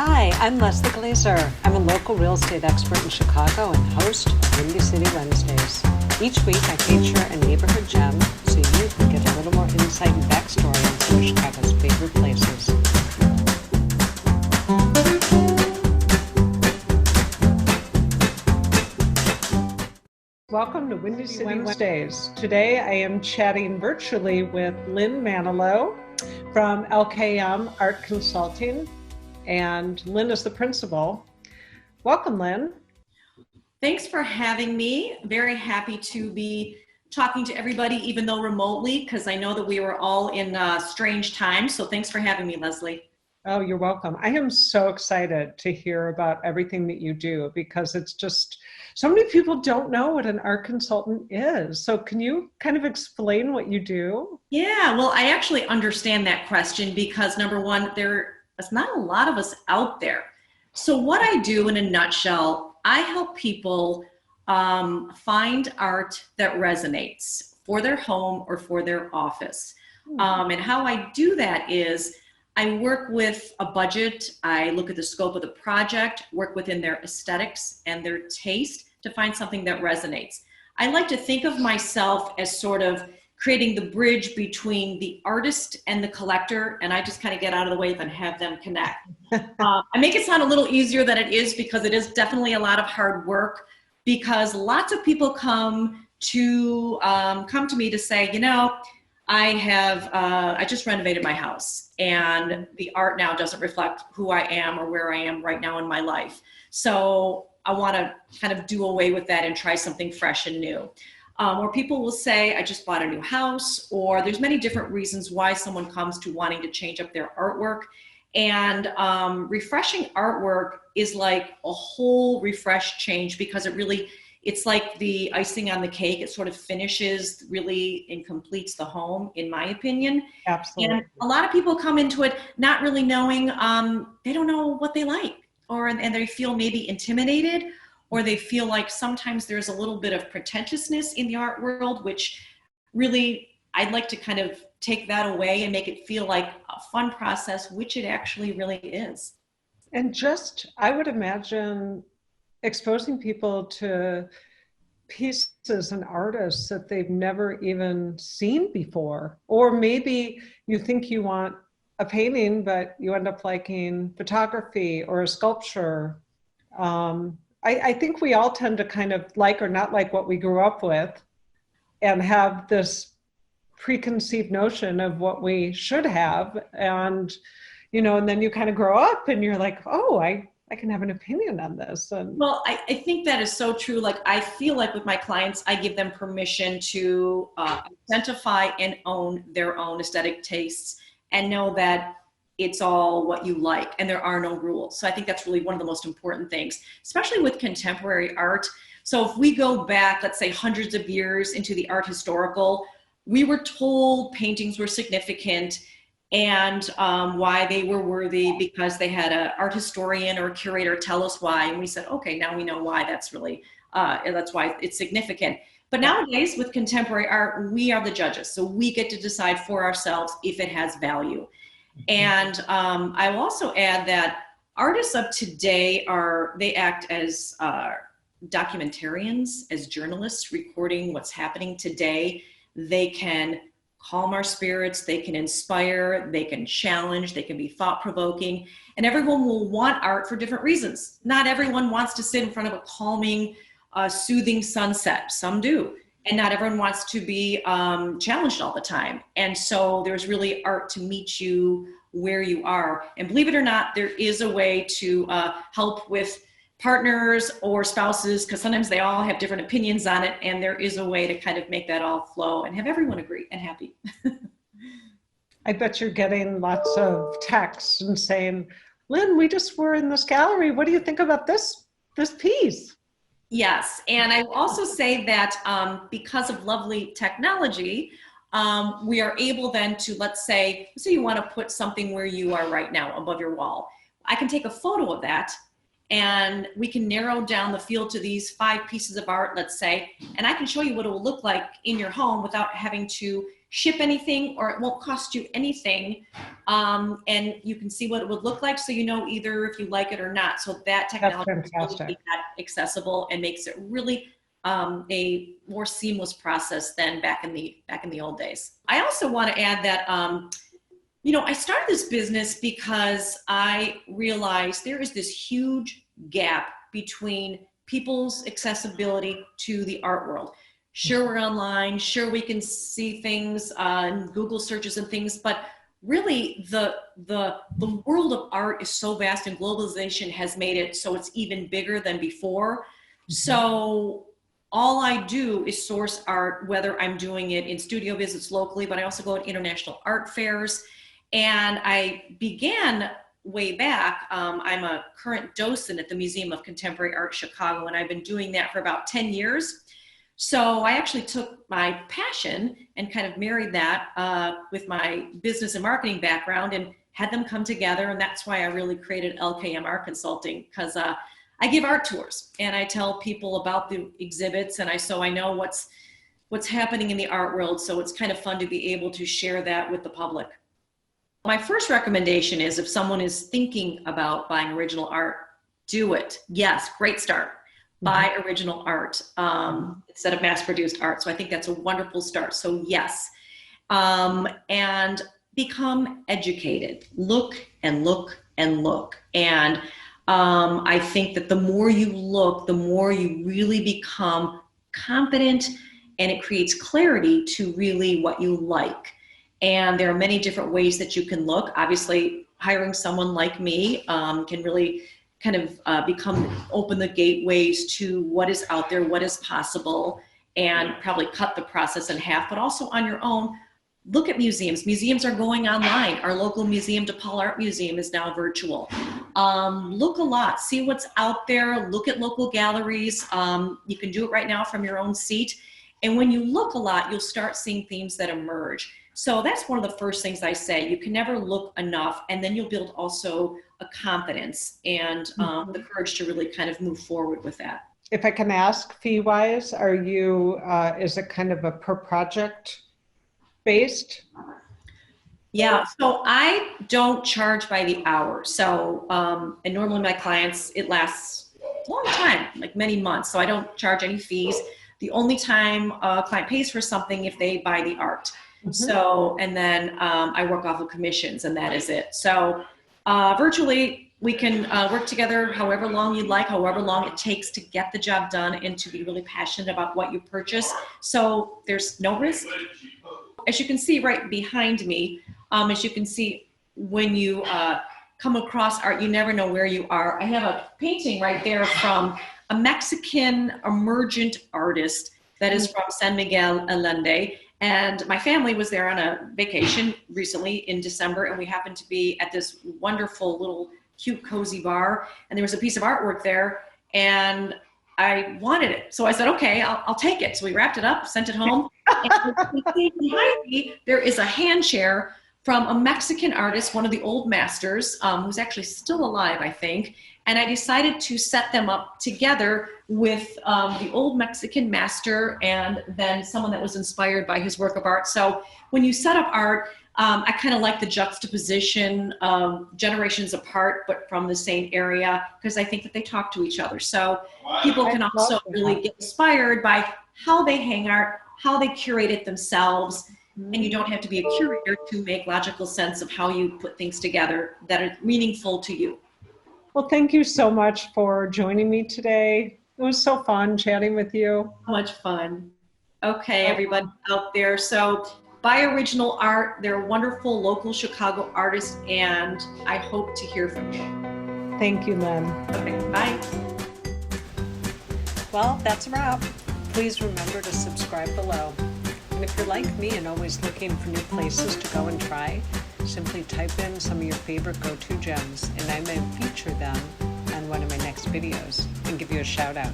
Hi, I'm Leslie Glazer. I'm a local real estate expert in Chicago and host of Windy City Wednesdays. Each week I feature a neighborhood gem so you can get a little more insight and backstory on some of Chicago's favorite places. Welcome to Windy City Wednesdays. Today I am chatting virtually with Lynn Manilow from LKM Art Consulting, and Lynn is the principal. Welcome, Lynn. Thanks for having me. Very happy to be talking to everybody, even though remotely, because I know that we were all in strange times. So thanks for having me, Leslie. Oh, you're welcome. I am so excited to hear about everything that you do because it's just, so many people don't know what an art consultant is. So can you kind of explain what you do? Yeah, well, I actually understand that question because number one, there's not a lot of us out there. So what I do in a nutshell, I help people find art that resonates for their home or for their office. And how I do that is I work with a budget, I look at the scope of the project, work within their aesthetics and their taste to find something that resonates. I like to think of myself as sort of creating the bridge between the artist and the collector, and I just kind of get out of the way and have them connect. I make it sound a little easier than it is because it is definitely a lot of hard work, because lots of people come to me to say, you know, I just renovated my house and the art now doesn't reflect who I am or where I am right now in my life. So I want to kind of do away with that and try something fresh and new. Or people will say, I just bought a new house, or there's many different reasons why someone comes to wanting to change up their artwork. And refreshing artwork is like a whole refresh change because it's like the icing on the cake. It sort of finishes really and completes the home, in my opinion. Absolutely. And a lot of people come into it not really knowing, they don't know what they like, and they feel maybe intimidated, or they feel like sometimes there's a little bit of pretentiousness in the art world, which really I'd like to kind of take that away and make it feel like a fun process, which it actually really is. And just, I would imagine exposing people to pieces and artists that they've never even seen before. Or maybe you think you want a painting, but you end up liking photography or a sculpture. I think we all tend to kind of like or not like what we grew up with and have this preconceived notion of what we should have. And, you know, and then you kind of grow up and you're like, oh, I can have an opinion on this. And well, I think that is so true. Like, I feel like with my clients, I give them permission to identify and own their own aesthetic tastes and know that it's all what you like and there are no rules. So I think that's really one of the most important things, especially with contemporary art. So if we go back, let's say hundreds of years into the art historical, we were told paintings were significant and why they were worthy because they had an art historian or a curator tell us why. And we said, okay, now we know why that's really, that's why it's significant. But nowadays with contemporary art, we are the judges. So we get to decide for ourselves if it has value. And I will also add that artists of today they act as documentarians, as journalists recording what's happening today. They can calm our spirits, they can inspire, they can challenge, they can be thought-provoking, and everyone will want art for different reasons. Not everyone wants to sit in front of a calming, soothing sunset. Some do. And not everyone wants to be challenged all the time. And so there's really art to meet you where you are. And believe it or not, there is a way to help with partners or spouses, because sometimes they all have different opinions on it. And there is a way to kind of make that all flow and have everyone agree and happy. I bet you're getting lots of texts and saying, Lynn, we just were in this gallery. What do you think about this piece? Yes, and I will also say that because of lovely technology, we are able then to, let's say you want to put something where you are right now above your wall. I can take a photo of that and we can narrow down the field to these 5 pieces of art, let's say, and I can show you what it will look like in your home without having to ship anything or it won't cost you anything. And you can see what it would look like, so you know either if you like it or not. So that technology That's fantastic. is that accessible and makes it really a more seamless process than back in the old days. I also want to add that I started this business because I realized there is this huge gap between people's accessibility to the art world. Sure, we're online, sure we can see things in Google searches and things, but really the world of art is so vast, and globalization has made it so it's even bigger than before. So all I do is source art, whether I'm doing it in studio visits locally, but I also go to international art fairs. And I began way back. I'm a current docent at the Museum of Contemporary Art Chicago, and I've been doing that for about 10 years. So I actually took my passion and kind of married that with my business and marketing background and had them come together. And that's why I really created LKM Art Consulting, because I give art tours and I tell people about the exhibits, and I know what's happening in the art world. So it's kind of fun to be able to share that with the public. My first recommendation is, if someone is thinking about buying original art, do it. Yes, great start. Buy original art instead of mass-produced art. So I think that's a wonderful start. So yes, and become educated. Look and look and look. And I think that the more you look, the more you really become confident, and it creates clarity to really what you like. And there are many different ways that you can look. Obviously, hiring someone like me can really kind of open the gateways to what is out there, what is possible, and probably cut the process in half. But also on your own, look at museums. Museums are going online. Our local museum, DePaul Art Museum, is now virtual. Look a lot, see what's out there, look at local galleries. You can do it right now from your own seat. And when you look a lot, you'll start seeing themes that emerge. So that's one of the first things I say. You can never look enough, and then you'll build also a confidence and the courage to really kind of move forward with that. If I can ask, fee-wise, are you, is it kind of a per project based? Yeah, so I don't charge by the hour. So, and normally my clients, it lasts a long time, like many months. So I don't charge any fees. The only time a client pays for something if they buy the art. So, and then I work off of commissions, and that is it. So virtually we can work together however long you'd like, however long it takes to get the job done and to be really passionate about what you purchase. So there's no risk. As you can see right behind me, as you can see, when you come across art, you never know where you are. I have a painting right there from a Mexican emergent artist that is from San Miguel Allende. And my family was there on a vacation recently in December, and we happened to be at this wonderful little cute cozy bar, and there was a piece of artwork there, and I wanted it. So I said, okay, I'll take it. So we wrapped it up, sent it home. And behind me, there is a hand chair from a Mexican artist, one of the old masters, who's actually still alive, I think. And I decided to set them up together with the old Mexican master and then someone that was inspired by his work of art. So when you set up art, I kind of like the juxtaposition of generations apart, but from the same area, because I think that they talk to each other. So people can also really get inspired by how they hang art, how they curate it themselves. And you don't have to be a curator to make logical sense of how you put things together that are meaningful to you. Well, thank you so much for joining me today. It was so fun chatting with you. So much fun. Okay, everybody out there. So buy original art. They're wonderful local Chicago artists, and I hope to hear from you. Thank you, Lynn. Okay, bye. Well, that's a wrap. Please remember to subscribe below. And if you're like me and always looking for new places to go and try, simply type in some of your favorite go-to gems, and I may feature them on one of my next videos and give you a shout out.